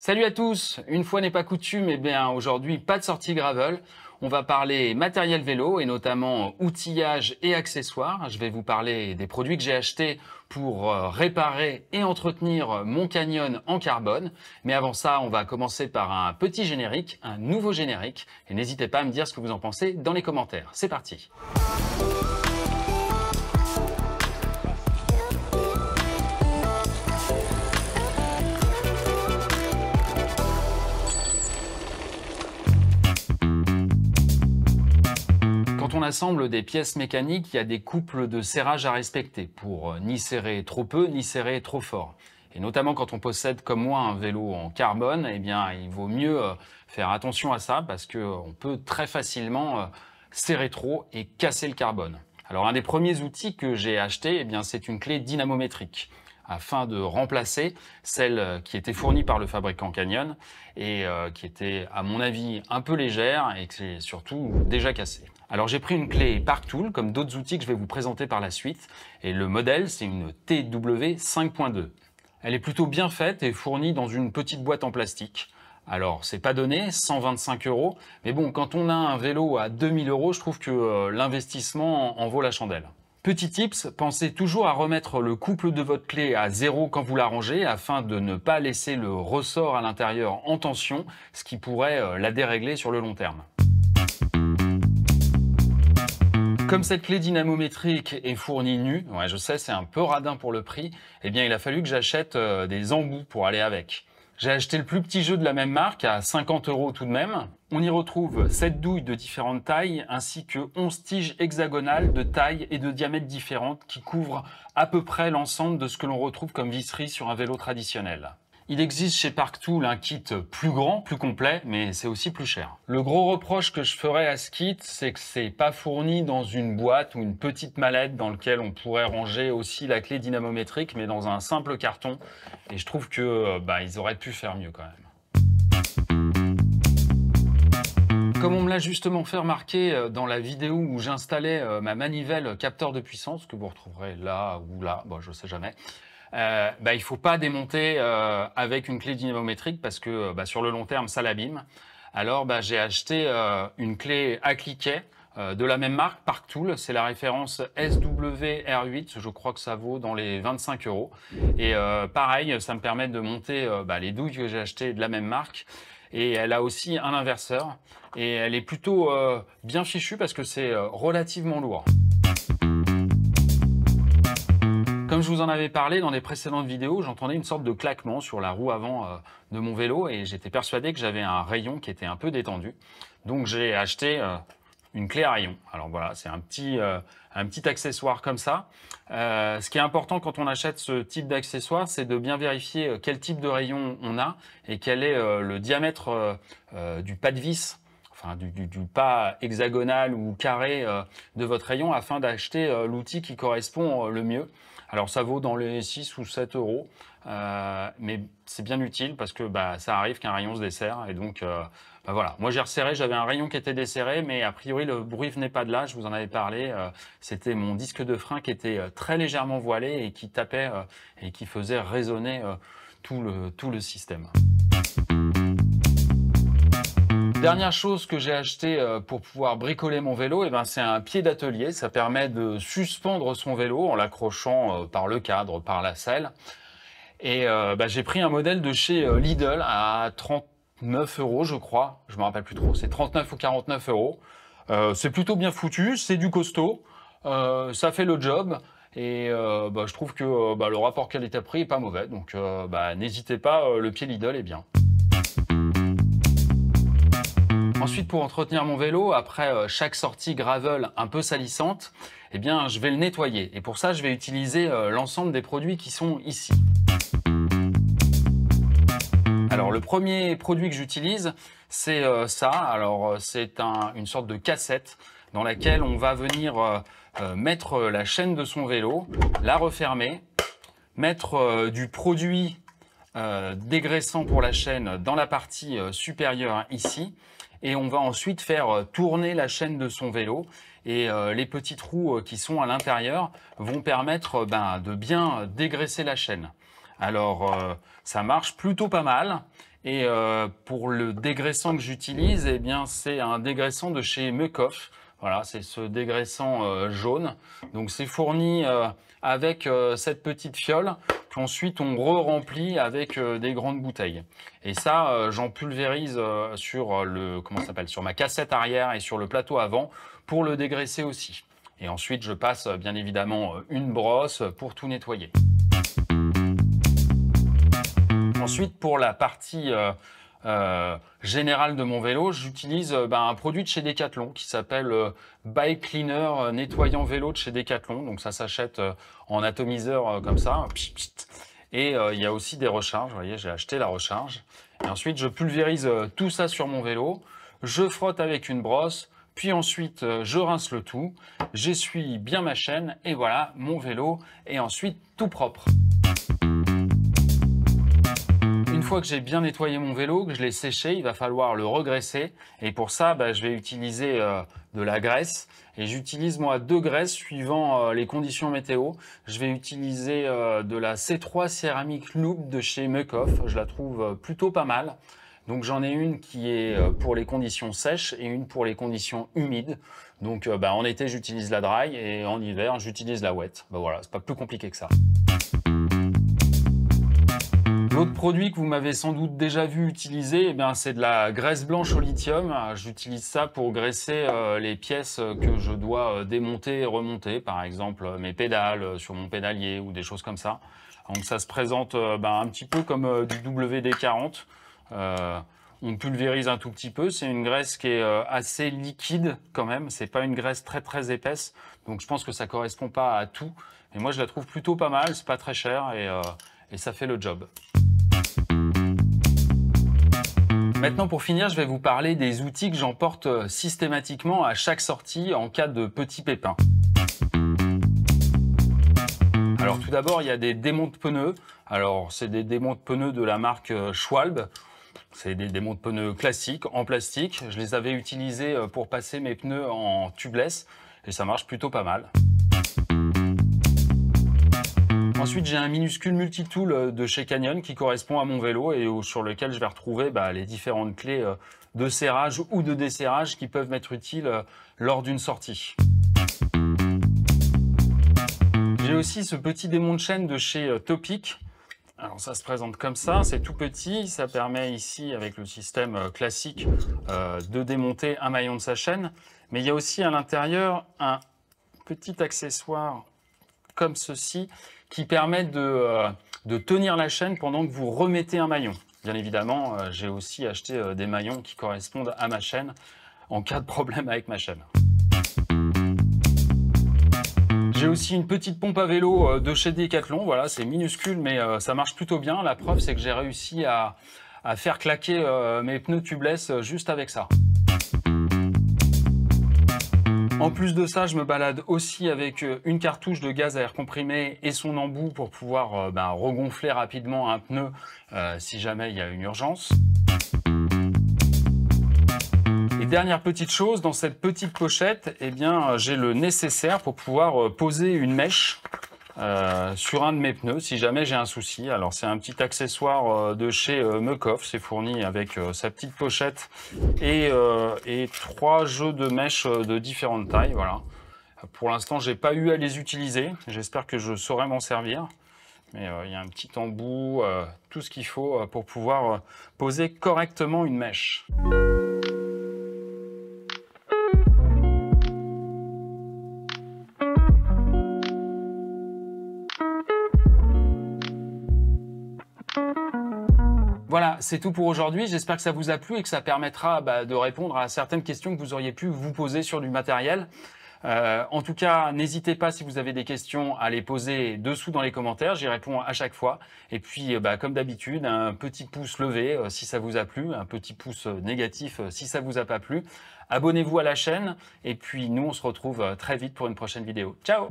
Salut à tous, une fois n'est pas coutume, aujourd'hui pas de sortie gravel. On va parler matériel vélo et notamment outillage et accessoires. Je vais vous parler des produits que j'ai achetés pour réparer et entretenir mon Canyon en carbone. Mais avant ça, on va commencer par un petit générique, un nouveau générique. Et n'hésitez pas à me dire ce que vous en pensez dans les commentaires. C'est parti. Quand on assemble des pièces mécaniques, il y a des couples de serrage à respecter pour ni serrer trop peu, ni serrer trop fort. Et notamment quand on possède comme moi un vélo en carbone, il vaut mieux faire attention à ça parce qu'on peut très facilement serrer trop et casser le carbone. Alors un des premiers outils que j'ai acheté, c'est une clé dynamométrique afin de remplacer celle qui était fournie par le fabricant Canyon et qui était à mon avis un peu légère et qui est surtout déjà cassée. Alors j'ai pris une clé Parktool comme d'autres outils que je vais vous présenter par la suite et le modèle c'est une TW 5.2. Elle est plutôt bien faite et fournie dans une petite boîte en plastique. Alors c'est pas donné, 125 €, mais bon quand on a un vélo à 2000 €, je trouve que l'investissement en vaut la chandelle. Petit tips, pensez toujours à remettre le couple de votre clé à 0 quand vous la rangez afin de ne pas laisser le ressort à l'intérieur en tension, ce qui pourrait la dérégler sur le long terme. Comme cette clé dynamométrique est fournie nue, je sais c'est un peu radin pour le prix, il a fallu que j'achète des embouts pour aller avec. J'ai acheté le plus petit jeu de la même marque à 50 € tout de même. On y retrouve 7 douilles de différentes tailles ainsi que 11 tiges hexagonales de taille et de diamètre différentes qui couvrent à peu près l'ensemble de ce que l'on retrouve comme visserie sur un vélo traditionnel. Il existe chez Parktool un kit plus grand, plus complet, mais c'est aussi plus cher. Le gros reproche que je ferais à ce kit, c'est que c'est pas fourni dans une boîte ou une petite mallette dans laquelle on pourrait ranger aussi la clé dynamométrique, mais dans un simple carton. Et je trouve que ils auraient pu faire mieux quand même. Comme on me l'a justement fait remarquer dans la vidéo où j'installais ma manivelle capteur de puissance, que vous retrouverez là ou là, je sais jamais. Il faut pas démonter avec une clé dynamométrique parce que sur le long terme ça l'abîme. Alors j'ai acheté une clé à cliquet de la même marque, Parktool, c'est la référence SWR8, je crois que ça vaut dans les 25 €. Et pareil, ça me permet de monter les douilles que j'ai achetées de la même marque. Et elle a aussi un inverseur et elle est plutôt bien fichue parce que c'est relativement lourd. Comme je vous en avais parlé dans les précédentes vidéos, j'entendais une sorte de claquement sur la roue avant de mon vélo et j'étais persuadé que j'avais un rayon qui était un peu détendu. Donc j'ai acheté une clé à rayon. Alors voilà, c'est un petit accessoire comme ça. Ce qui est important quand on achète ce type d'accessoire, c'est de bien vérifier quel type de rayon on a et quel est le diamètre du pas de vis. Enfin, du pas hexagonal ou carré de votre rayon afin d'acheter l'outil qui correspond le mieux. Alors ça vaut dans les 6 ou 7 €, mais c'est bien utile parce que ça arrive qu'un rayon se desserre et donc voilà. Moi j'ai resserré, j'avais un rayon qui était desserré, mais a priori le bruit venait pas de là, je vous en avais parlé. C'était mon disque de frein qui était très légèrement voilé et qui tapait et qui faisait résonner tout le système. Dernière chose que j'ai acheté pour pouvoir bricoler mon vélo, c'est un pied d'atelier. Ça permet de suspendre son vélo en l'accrochant par le cadre, par la selle. Et j'ai pris un modèle de chez Lidl à 39 € je crois. Je me rappelle plus trop, c'est 39 ou 49 €. C'est plutôt bien foutu, c'est du costaud, ça fait le job. Et je trouve que le rapport qualité-prix est pas mauvais. Donc n'hésitez pas, le pied Lidl est bien. Ensuite, pour entretenir mon vélo, après chaque sortie gravel un peu salissante, je vais le nettoyer. Et pour ça, je vais utiliser l'ensemble des produits qui sont ici. Alors, le premier produit que j'utilise, c'est ça. Alors, c'est une sorte de cassette dans laquelle on va venir mettre la chaîne de son vélo, la refermer, mettre du produit dégraissant pour la chaîne dans la partie supérieure ici. Et on va ensuite faire tourner la chaîne de son vélo et les petits trous qui sont à l'intérieur vont permettre de bien dégraisser la chaîne. Alors ça marche plutôt pas mal Et pour le dégraissant que j'utilise, eh bien, c'est un dégraissant de chez Mucoff. Voilà, c'est ce dégraissant jaune. Donc c'est fourni avec cette petite fiole qu'ensuite on re-remplit avec des grandes bouteilles. Et ça, j'en pulvérise sur sur ma cassette arrière et sur le plateau avant pour le dégraisser aussi. Et ensuite, je passe bien évidemment une brosse pour tout nettoyer. Ensuite, pour la partie générale de mon vélo, j'utilise un produit de chez Decathlon qui s'appelle Bike Cleaner nettoyant vélo de chez Decathlon. Donc ça s'achète en atomiseur comme ça. Et il y a aussi des recharges. Vous voyez, j'ai acheté la recharge. Et ensuite, je pulvérise tout ça sur mon vélo. Je frotte avec une brosse. Puis ensuite, je rince le tout. J'essuie bien ma chaîne. Et voilà, mon vélo est ensuite tout propre. Une fois que j'ai bien nettoyé mon vélo, que je l'ai séché, il va falloir le regraisser. Et pour ça, je vais utiliser de la graisse. Et j'utilise moi 2 graisses suivant les conditions météo. Je vais utiliser de la C3 Ceramic Loop de chez Mucoff. Je la trouve plutôt pas mal. Donc j'en ai une qui est pour les conditions sèches et une pour les conditions humides. Donc en été, j'utilise la dry et en hiver, j'utilise la wet. Voilà, c'est pas plus compliqué que ça. L'autre produit que vous m'avez sans doute déjà vu utiliser, c'est de la graisse blanche au lithium. J'utilise ça pour graisser les pièces que je dois démonter et remonter, par exemple mes pédales sur mon pédalier ou des choses comme ça. Donc ça se présente un petit peu comme du WD-40. On pulvérise un tout petit peu. C'est une graisse qui est assez liquide quand même. C'est pas une graisse très épaisse. Donc je pense que ça correspond pas à tout. Mais moi je la trouve plutôt pas mal. C'est pas très cher et ça fait le job. Maintenant, pour finir, je vais vous parler des outils que j'emporte systématiquement à chaque sortie en cas de petits pépins. Alors tout d'abord, il y a des démontes pneus. Alors c'est des démontes pneus de la marque Schwalbe. C'est des démontes pneus classiques en plastique. Je les avais utilisés pour passer mes pneus en tubeless et ça marche plutôt pas mal. Ensuite, j'ai un minuscule multitool de chez Canyon qui correspond à mon vélo et sur lequel je vais retrouver les différentes clés de serrage ou de desserrage qui peuvent m'être utiles lors d'une sortie. J'ai aussi ce petit démonte chaîne de chez Topic. Alors ça se présente comme ça, c'est tout petit, ça permet ici avec le système classique de démonter un maillon de sa chaîne. Mais il y a aussi à l'intérieur un petit accessoire comme ceci qui permet de tenir la chaîne pendant que vous remettez un maillon. Bien évidemment, j'ai aussi acheté des maillons qui correspondent à ma chaîne en cas de problème avec ma chaîne. J'ai aussi une petite pompe à vélo de chez Decathlon. Voilà, c'est minuscule, mais ça marche plutôt bien. La preuve, c'est que j'ai réussi à faire claquer mes pneus tubeless juste avec ça. En plus de ça, je me balade aussi avec une cartouche de gaz à air comprimé et son embout pour pouvoir regonfler rapidement un pneu si jamais il y a une urgence. Et dernière petite chose, dans cette petite pochette, j'ai le nécessaire pour pouvoir poser une mèche sur un de mes pneus si jamais j'ai un souci. Alors c'est un petit accessoire de chez Mucoff, c'est fourni avec sa petite pochette et 3 jeux de mèches de différentes tailles. Voilà. Pour l'instant, j'ai pas eu à les utiliser. J'espère que je saurai m'en servir. Mais il y a un petit embout, tout ce qu'il faut pour pouvoir poser correctement une mèche. Voilà, c'est tout pour aujourd'hui. J'espère que ça vous a plu et que ça permettra de répondre à certaines questions que vous auriez pu vous poser sur du matériel. En tout cas, n'hésitez pas si vous avez des questions à les poser dessous dans les commentaires. J'y réponds à chaque fois. Et puis, comme d'habitude, un petit pouce levé si ça vous a plu, un petit pouce négatif si ça vous a pas plu. Abonnez-vous à la chaîne et puis nous, on se retrouve très vite pour une prochaine vidéo. Ciao!